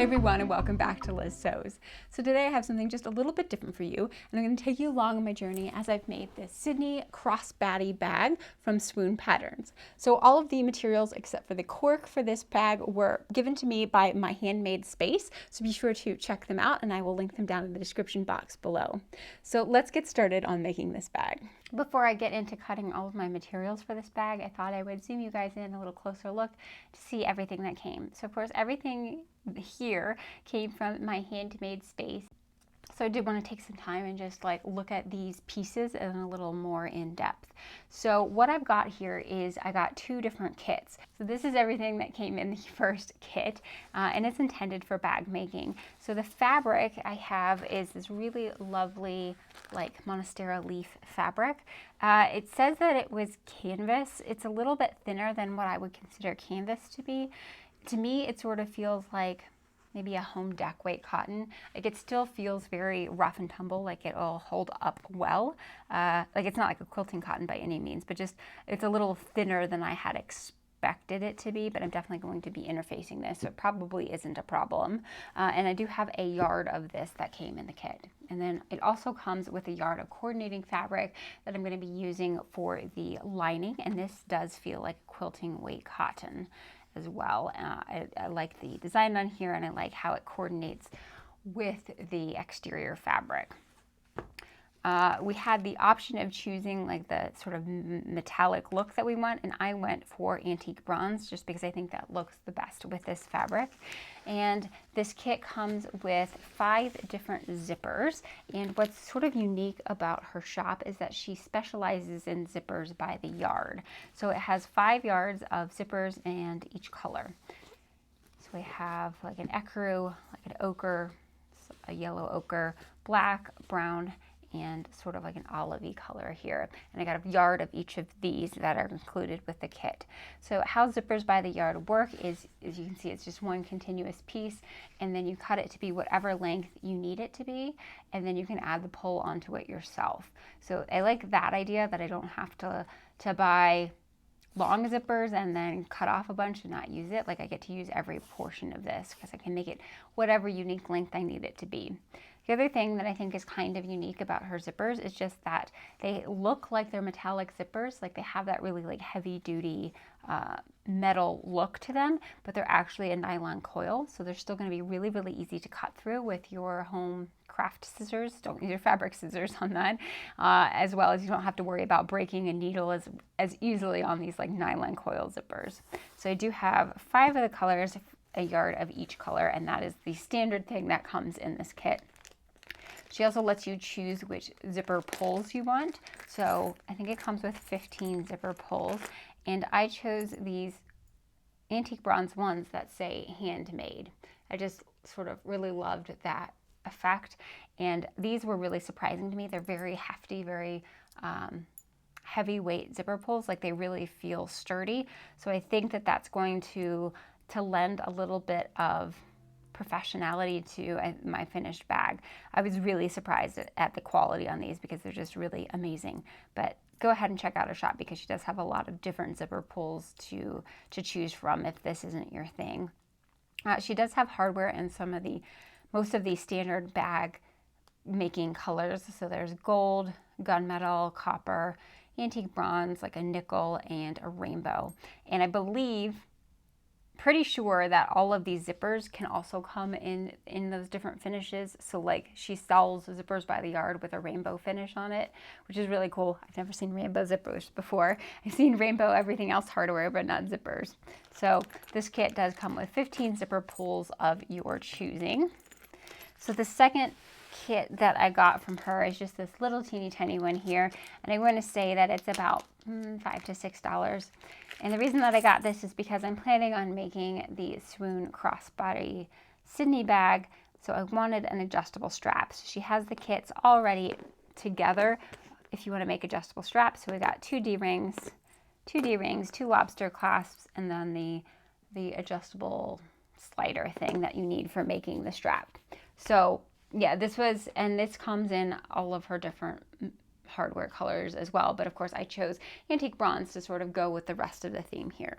Hi everyone, and welcome back to Liz Sews. So today I have something just a little bit different for you, and I'm going to take you along on my journey as I've made this Sydney crossbody bag from Swoon Patterns. So all of the materials except for the cork for this bag were given to me by My Handmade Space, so be sure to check them out, and I will link them down in the description box below. So let's get started on making this bag. Before I get into cutting all of my materials for this bag, I thought I would zoom you guys in a little closer look to see everything that came. So of course everything here came from My Handmade Space. So I did want to take some time and just like look at these pieces in a little more in depth. So what I've got here is I got two different kits. So this is everything that came in the first kit, and it's intended for bag making. So the fabric I have is this really lovely like Monstera leaf fabric. It says that it was canvas. It's a little bit thinner than what I would consider canvas to be. To me, it sort of feels like maybe a home deck weight cotton. Like it still feels very rough and tumble, like it'll hold up well. Like it's not like a quilting cotton by any means, but just it's a little thinner than I had expected it to be, but I'm definitely going to be interfacing this, so it probably isn't a problem. And I do have a yard of this that came in the kit. And then it also comes with a yard of coordinating fabric that I'm going to be using for the lining, and this does feel like quilting weight cotton as well. I like the design on here, and I like how it coordinates with the exterior fabric. We had the option of choosing like the sort of metallic look that we want, and I went for antique bronze just because I think that looks the best with this fabric. And this kit comes with 5 different zippers, and what's sort of unique about her shop is that she specializes in zippers by the yard. So it has 5 yards of zippers and each color. So we have like an ecru, like an ochre, a yellow ochre, black, brown, and sort of like an olivey color here. And I got a yard of each of these that are included with the kit. So how zippers by the yard work is, as you can see, it's just one continuous piece, and then you cut it to be whatever length you need it to be, and then you can add the pull onto it yourself. So I like that idea, that I don't have to buy long zippers and then cut off a bunch and not use it. Like I get to use every portion of this because I can make it whatever unique length I need it to be. The other thing that I think is kind of unique about her zippers is just that they look like they're metallic zippers, like they have that really like heavy duty metal look to them, but they're actually a nylon coil. So they're still going to be really, really easy to cut through with your home craft scissors. Don't use your fabric scissors on that, as well as you don't have to worry about breaking a needle as easily on these like nylon coil zippers. So I do have 5 of the colors, a yard of each color, and that is the standard thing that comes in this kit. She also lets you choose which zipper pulls you want. So I think it comes with 15 zipper pulls, and I chose these antique bronze ones that say handmade. I just sort of really loved that effect, and these were really surprising to me. They're very hefty, very heavyweight zipper pulls, like they really feel sturdy. So I think that that's going to lend a little bit of professionality to my finished bag. I was really surprised at the quality on these because they're just really amazing. But go ahead and check out her shop because she does have a lot of different zipper pulls to choose from if this isn't your thing. She does have hardware in most of the standard bag making colors. So there's gold, gunmetal, copper, antique bronze, like a nickel, and a rainbow. And I believe, pretty sure that all of these zippers can also come in those different finishes. So like she sells zippers by the yard with a rainbow finish on it, which is really cool. I've never seen rainbow zippers before. I've seen rainbow everything else hardware, but not zippers. So this kit does come with 15 zipper pulls of your choosing. So the second kit that I got from her is just this little teeny tiny one here, and I want to say that it's about $5 to $6. And the reason that I got this is because I'm planning on making the Swoon crossbody Sydney bag, so I wanted an adjustable strap. So she has the kits already together if you want to make adjustable straps. So we got 2 D-rings, 2 lobster clasps, and then the adjustable slider thing that you need for making the strap. So yeah, this comes in all of her different hardware colors as well, but of course I chose antique bronze to sort of go with the rest of the theme here.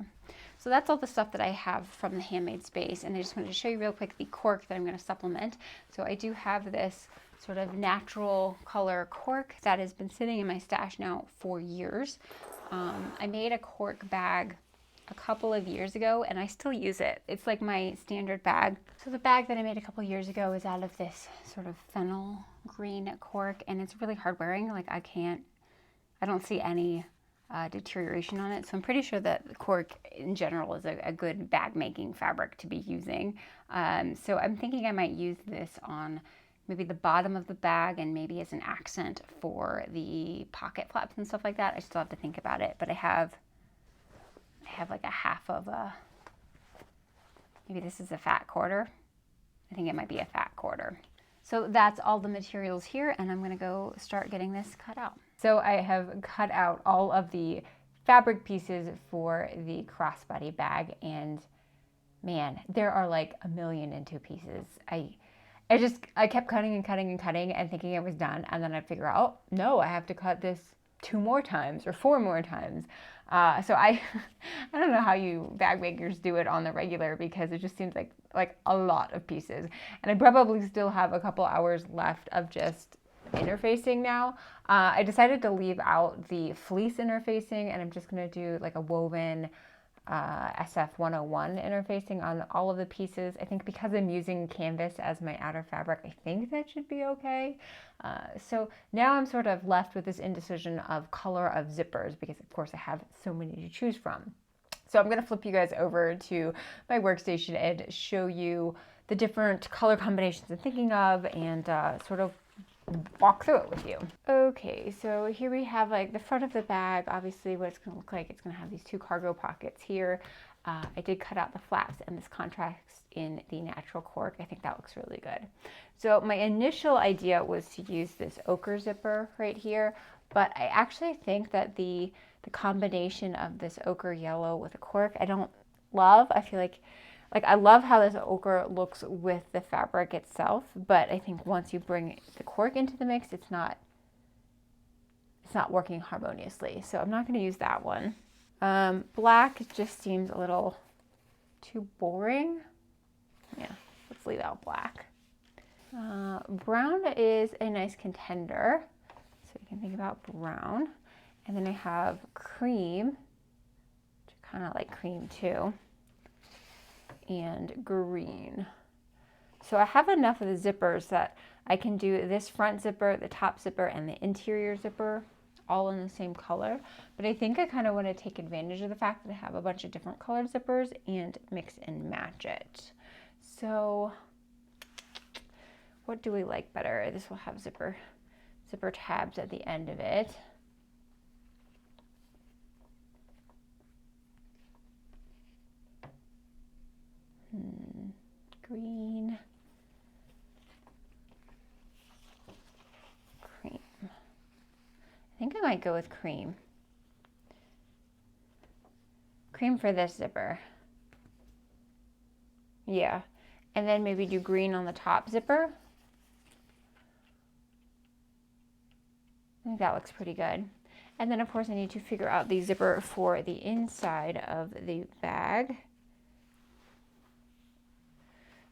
So that's all the stuff that I have from the Handmade Space, and I just wanted to show you real quick the cork that I'm going to supplement. So I do have this sort of natural color cork that has been sitting in my stash now for years. I made a cork bag a couple of years ago and I still use it. It's like my standard bag. So the bag that I made a couple years ago is out of this sort of fennel green cork, and it's really hard wearing. Like I don't see any deterioration on it. So I'm pretty sure that the cork in general is a good bag making fabric to be using. So I'm thinking I might use this on maybe the bottom of the bag and maybe as an accent for the pocket flaps and stuff like that. I still have to think about it, but I have like a half of maybe this is a fat quarter. I think it might be a fat quarter. So that's all the materials here, and I'm gonna go start getting this cut out. So I have cut out all of the fabric pieces for the crossbody bag, and man, there are like 1,000,002 pieces. I kept cutting and cutting and cutting and thinking it was done, and then I'd figure out, oh, no, I have to cut this 2 more times or 4 more times. So I don't know how you bag makers do it on the regular, because it just seems like a lot of pieces. And I probably still have a couple hours left of just interfacing now. I decided to leave out the fleece interfacing, and I'm just going to do like a woven SF 101 interfacing on all of the pieces. I think because I'm using canvas as my outer fabric, I think that should be okay. So now I'm sort of left with this indecision of color of zippers, because of course I have so many to choose from. So I'm going to flip you guys over to my workstation and show you the different color combinations I'm thinking of, and sort of walk through it with you. Okay, so here we have like the front of the bag. Obviously what it's going to look like, it's going to have these 2 cargo pockets here. I did cut out the flaps and this contrast in the natural cork. I think that looks really good. So my initial idea was to use this ochre zipper right here, but I actually think that the combination of this ochre yellow with a cork I don't love. I feel like I love how this ochre looks with the fabric itself, but I think once you bring the cork into the mix, it's not working harmoniously. So I'm not going to use that one. Black just seems a little too boring. Yeah, let's leave out black. Brown is a nice contender, so you can think about brown. And then I have cream, which I kind of like cream too, and green. So I have enough of the zippers that I can do this front zipper, the top zipper, and the interior zipper all in the same color. But I think I kind of want to take advantage of the fact that I have a bunch of different colored zippers and mix and match it. So what do we like better? This will have zipper tabs at the end of it. Green, cream. I think I might go with cream. Cream for this zipper. Yeah, and then maybe do green on the top zipper. I think that looks pretty good. And then of course I need to figure out the zipper for the inside of the bag.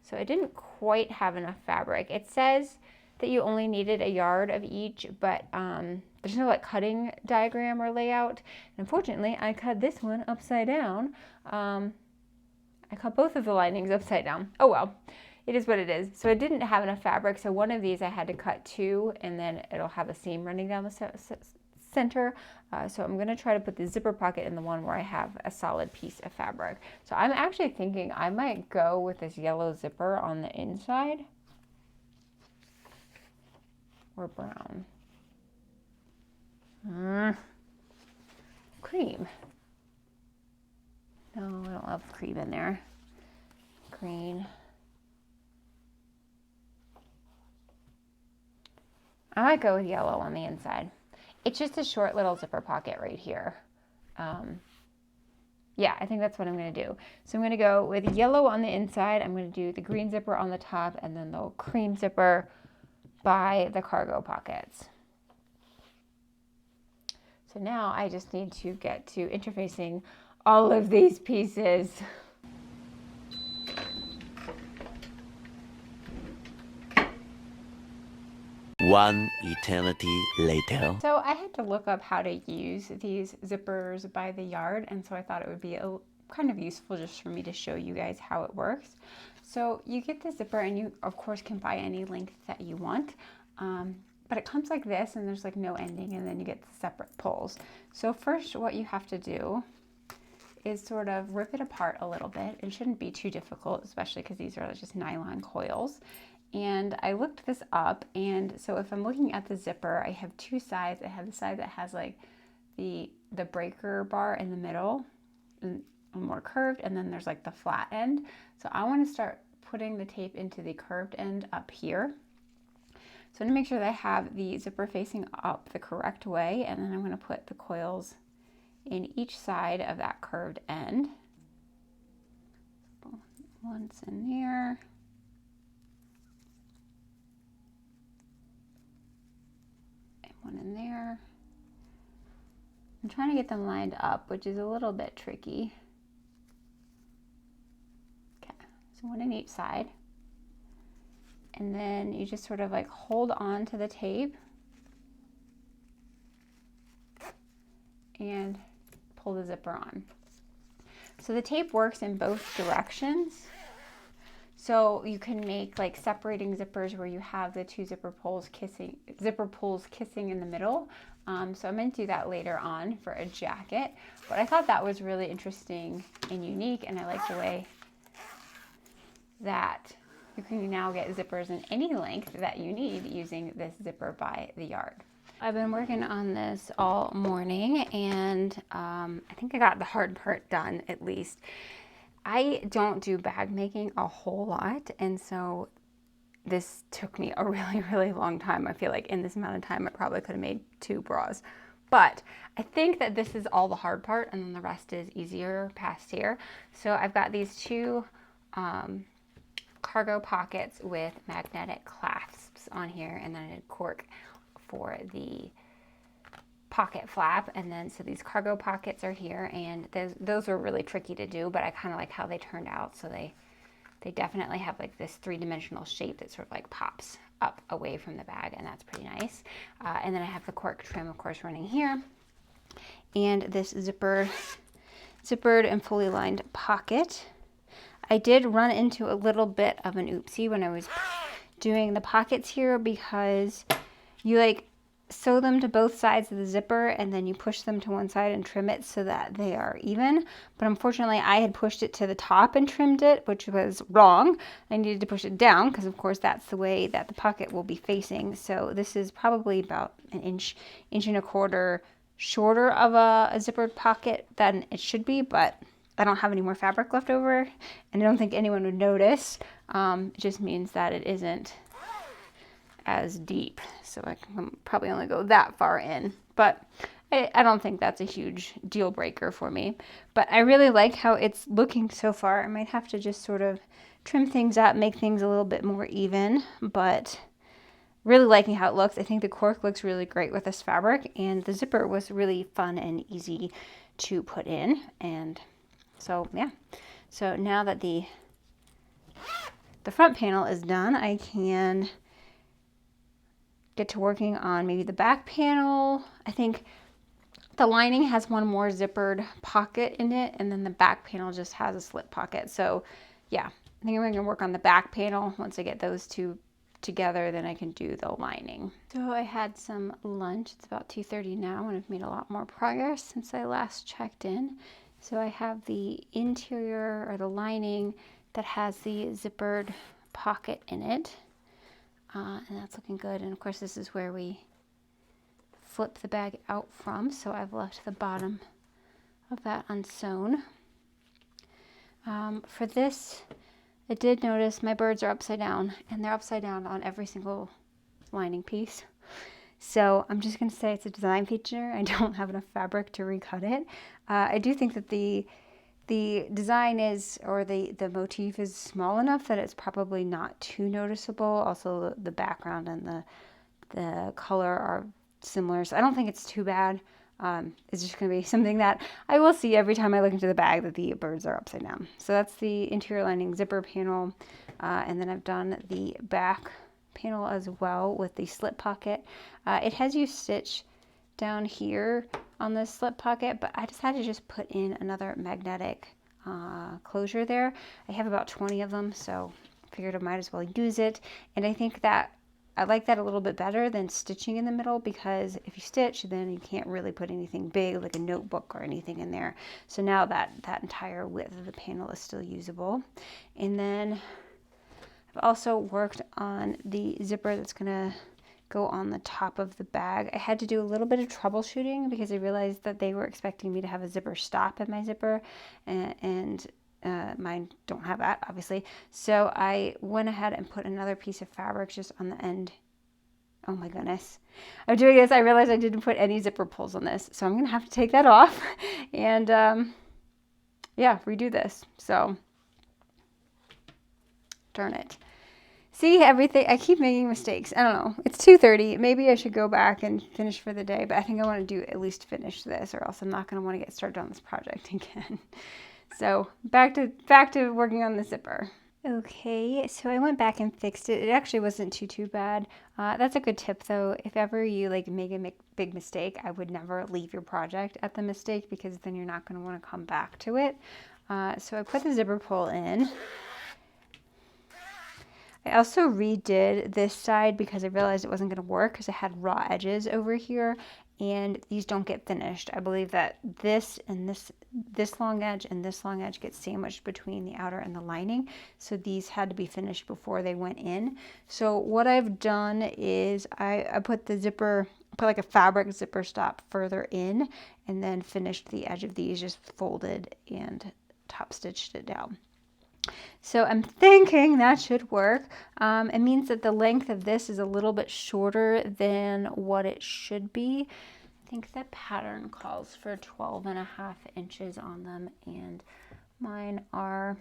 So I didn't quite have enough fabric. It says that you only needed a yard of each, but there's no like cutting diagram or layout. And unfortunately, I cut this one upside down. I cut both of the linings upside down. Oh well, it is what it is. So I didn't have enough fabric, so one of these I had to cut 2, and then it'll have a seam running down the center. So I'm going to try to put the zipper pocket in the one where I have a solid piece of fabric. So I'm actually thinking I might go with this yellow zipper on the inside, or brown. Cream. No, I don't love cream in there. Green. I might go with yellow on the inside. It's just a short little zipper pocket right here. Yeah, I think that's what I'm going to do. So I'm going to go with yellow on the inside. I'm going to do the green zipper on the top, and then the cream zipper by the cargo pockets. So now I just need to get to interfacing all of these pieces. One eternity later. So I had to look up how to use these zippers by the yard, and so I thought it would be kind of useful just for me to show you guys how it works. So you get the zipper, and you of course can buy any length that you want, but it comes like this, and there's like no ending, and then you get the separate pulls. So first what you have to do is sort of rip it apart a little bit. It shouldn't be too difficult, especially because these are just nylon coils. And I looked this up, and so if I'm looking at the zipper, I have two sides. I have the side that has like the breaker bar in the middle, and more curved, and then there's like the flat end. So I want to start putting the tape into the curved end up here. So I'm going to make sure that I have the zipper facing up the correct way, and then I'm going to put the coils in each side of that curved end. Once in there. And one in there. I'm trying to get them lined up, which is a little bit tricky. Okay, so one in each side. And then you just sort of like hold on to the tape and pull the zipper on. So the tape works in both directions. So you can make like separating zippers where you have the two zipper pulls kissing in the middle. So I'm going to do that later on for a jacket. But I thought that was really interesting and unique, and I like the way that you can now get zippers in any length that you need using this zipper by the yard. I've been working on this all morning, and I think I got the hard part done at least. I don't do bag making a whole lot, and so this took me a really long time. I feel like in this amount of time I probably could have made 2 bras. But I think that this is all the hard part, and then the rest is easier past here. So I've got these 2 cargo pockets with magnetic clasps on here, and then I did cork for the pocket flap. And then so these cargo pockets are here, and those are really tricky to do, but I kind of like how they turned out. So they definitely have like this 3-dimensional shape that sort of like pops up away from the bag, and that's pretty nice. And then I have the cork trim, of course, running here, and this zippered and fully lined pocket. I did run into a little bit of an oopsie when I was doing the pockets here, because you like sew them to both sides of the zipper, and then you push them to one side and trim it so that they are even. But unfortunately I had pushed it to the top and trimmed it, which was wrong. I needed to push it down because of course that's the way that the pocket will be facing. So this is probably about an inch and a quarter shorter of a zippered pocket than it should be, but I don't have any more fabric left over, and I don't think anyone would notice. It just means that it isn't as deep, so I can probably only go that far in, but I don't think that's a huge deal breaker for me. But I really like how it's looking so far. I might have to just sort of trim things up, make things a little bit more even, but really liking how it looks. I think the cork looks really great with this fabric, and the zipper was really fun and easy to put in. And so yeah, so now that the front panel is done, I can get to working on maybe the back panel. I think the lining has one more zippered pocket in it, and then the back panel just has a slip pocket. So yeah, I think I'm going to work on the back panel. Once I get those 2 together, then I can do the lining. So I had some lunch. It's about 2:30 now, and I've made a lot more progress since I last checked in. So I have the interior, or the lining, that has the zippered pocket in it. And that's looking good. And of course this is where we flip the bag out from, so I've left the bottom of that unsewn. For this, I did notice my birds are upside down, and they're upside down on every single lining piece. So I'm just going to say it's a design feature. I don't have enough fabric to recut it. I do think that the design is, or the motif is small enough that it's probably not too noticeable. Also the background and the color are similar, so I don't think it's too bad. is just going to be something that I will see every time I look into the bag that the birds are upside down. So that's the interior lining zipper panel. And then I've done the back panel as well with the slip pocket. It has you stitch down here on this slip pocket, but I just had to just put in another magnetic closure there. I have about 20 of them, so I figured I might as well use it. And I think that I like that a little bit better than stitching in the middle, because if you stitch, then you can't really put anything big like a notebook or anything in there. So now that entire width of the panel is still usable. And then I've also worked on the zipper that's gonna go on the top of the bag. I had to do a little bit of troubleshooting because I realized that they were expecting me to have a zipper stop in my zipper, and mine don't have that, obviously. So I went ahead and put another piece of fabric just on the end. Oh my goodness. I'm doing this. I realized I didn't put any zipper pulls on this. So I'm going to have to take that off and yeah, redo this. So darn it. See, everything, I keep making mistakes. I don't know. It's 2:30. Maybe I should go back and finish for the day, but I think I want to do at least finish this, or else I'm not going to want to get started on this project again. So back to working on the zipper. Okay, so I went back and fixed it. It actually wasn't too bad. That's a good tip though. If ever you like make a big mistake, I would never leave your project at the mistake, because then you're not going to want to come back to it. So I put the zipper pull in. I also redid this side because I realized it wasn't going to work because it had raw edges over here, and these don't get finished. I believe that this and this long edge and this long edge get sandwiched between the outer and the lining, so these had to be finished before they went in. So what I've done is I put the zipper, put like a fabric zipper stop further in, and then finished the edge of these, just folded and top stitched it down. So I'm thinking that should work. It means that the length of this is a little bit shorter than what it should be. I think the pattern calls for 12.5 inches on them, and mine are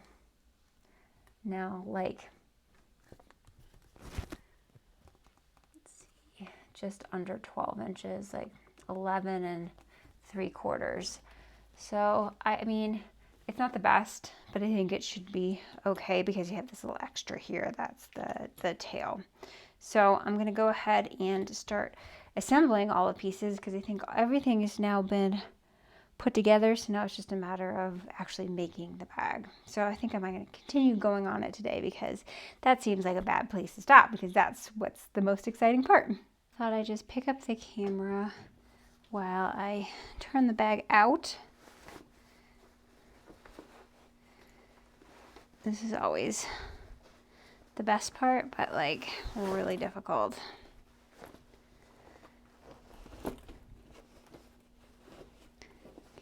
now like, let's see, just under 12 inches, like 11 3/4. So I mean, it's not the best, but I think it should be okay because you have this little extra here. That's the tail. So I'm going to go ahead and start assembling all the pieces, because I think everything has now been put together. So now it's just a matter of actually making the bag. So I think I'm going to continue going on it today, because that seems like a bad place to stop, because that's what's the most exciting part. Thought I'd just pick up the camera while I turn the bag out. This is always the best part, but like really difficult.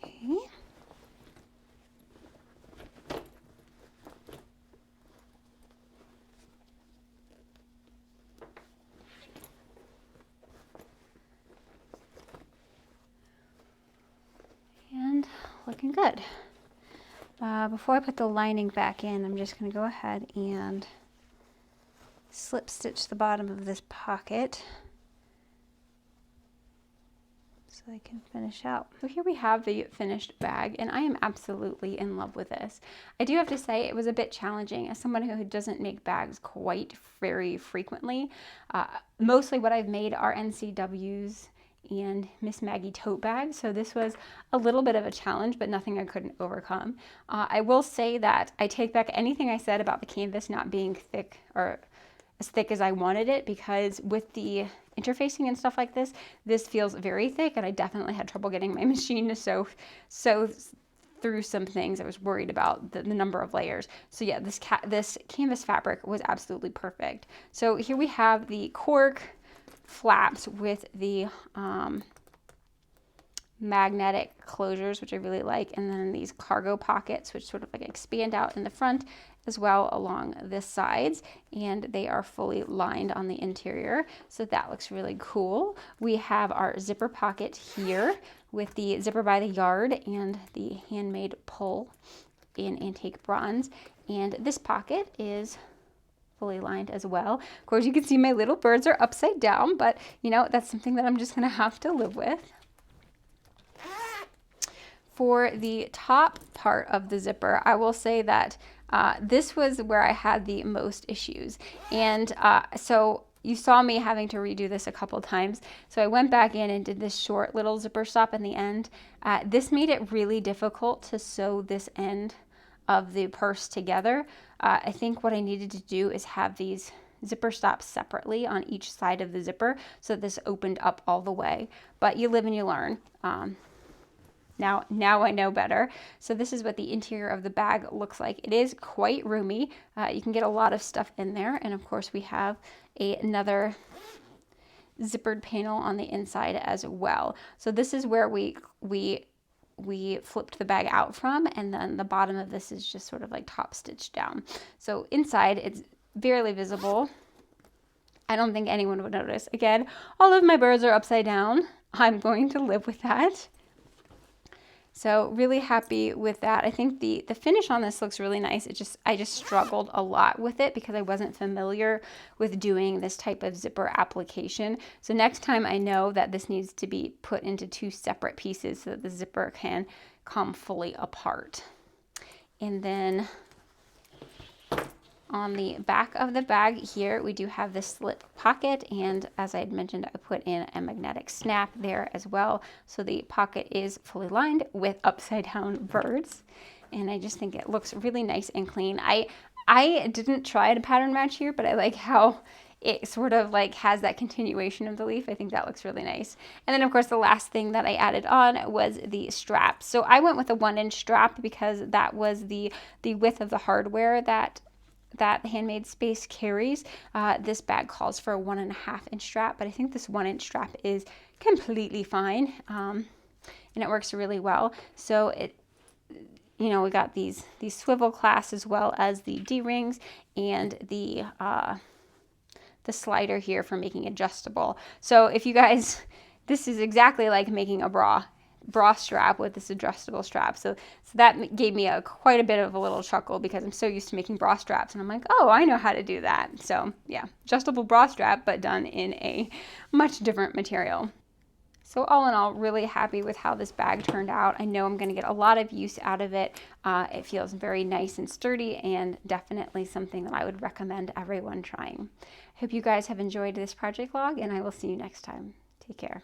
Okay. And looking good. Before I put the lining back in, I'm just going to go ahead and slip stitch the bottom of this pocket so I can finish out. So here we have the finished bag, and I am absolutely in love with this. I do have to say it was a bit challenging as someone who doesn't make bags quite very frequently. Mostly what I've made are NCWs and Miss Maggie tote bags, so this was a little bit of a challenge, but nothing I couldn't overcome. I will say that I take back anything I said about the canvas not being thick, or as thick as I wanted it, because with the interfacing and stuff like this, this feels very thick, and I definitely had trouble getting my machine to sew through some things. I was worried about the number of layers. So yeah, this canvas fabric was absolutely perfect. So here we have the cork flaps with the magnetic closures, which I really like, and then these cargo pockets, which sort of like expand out in the front as well along the sides, and they are fully lined on the interior, so that looks really cool. We have our zipper pocket here with the zipper by the yard and the handmade pull in antique bronze, and this pocket is fully lined as well. Of course, you can see my little birds are upside down, but you know, that's something that I'm just gonna have to live with. For the top part of the zipper, I will say that this was where I had the most issues. And so you saw me having to redo this a couple times. So I went back in and did this short little zipper stop in the end. This made it really difficult to sew this end of the purse together. I think what I needed to do is have these zipper stops separately on each side of the zipper so this opened up all the way. But you live and you learn. Now I know better. So this is what the interior of the bag looks like. It is quite roomy. You can get a lot of stuff in there. And of course we have another zippered panel on the inside as well. So this is where we flipped the bag out from, and then the bottom of this is just sort of like top stitched down. So inside it's barely visible. I don't think anyone would notice. Again, all of my birds are upside down. I'm going to live with that. So really happy with that. I think the finish on this looks really nice. I just struggled a lot with it because I wasn't familiar with doing this type of zipper application. So next time I know that this needs to be put into 2 separate pieces so that the zipper can come fully apart. And then on the back of the bag here, we do have this slip pocket, and as I had mentioned, I put in a magnetic snap there as well. So the pocket is fully lined with upside down birds, and I just think it looks really nice and clean. I didn't try to pattern match here, but I like how it sort of like has that continuation of the leaf. I think that looks really nice. And then of course the last thing that I added on was the strap. So I went with a 1-inch strap because that was the width of the hardware that Handmade Space carries. This bag calls for a 1.5-inch strap, but I think this 1-inch strap is completely fine, and it works really well. So we got these swivel clasps as well as the D-rings and the slider here for making adjustable. So if you guys, this is exactly like making a bra strap with this adjustable strap. So that gave me quite a bit of a little chuckle because I'm so used to making bra straps, and I'm like, oh, I know how to do that. So yeah, adjustable bra strap, but done in a much different material. So all in all, really happy with how this bag turned out. I know I'm going to get a lot of use out of it. It feels very nice and sturdy, and definitely something that I would recommend everyone trying. I hope you guys have enjoyed this project log, and I will see you next time. Take care.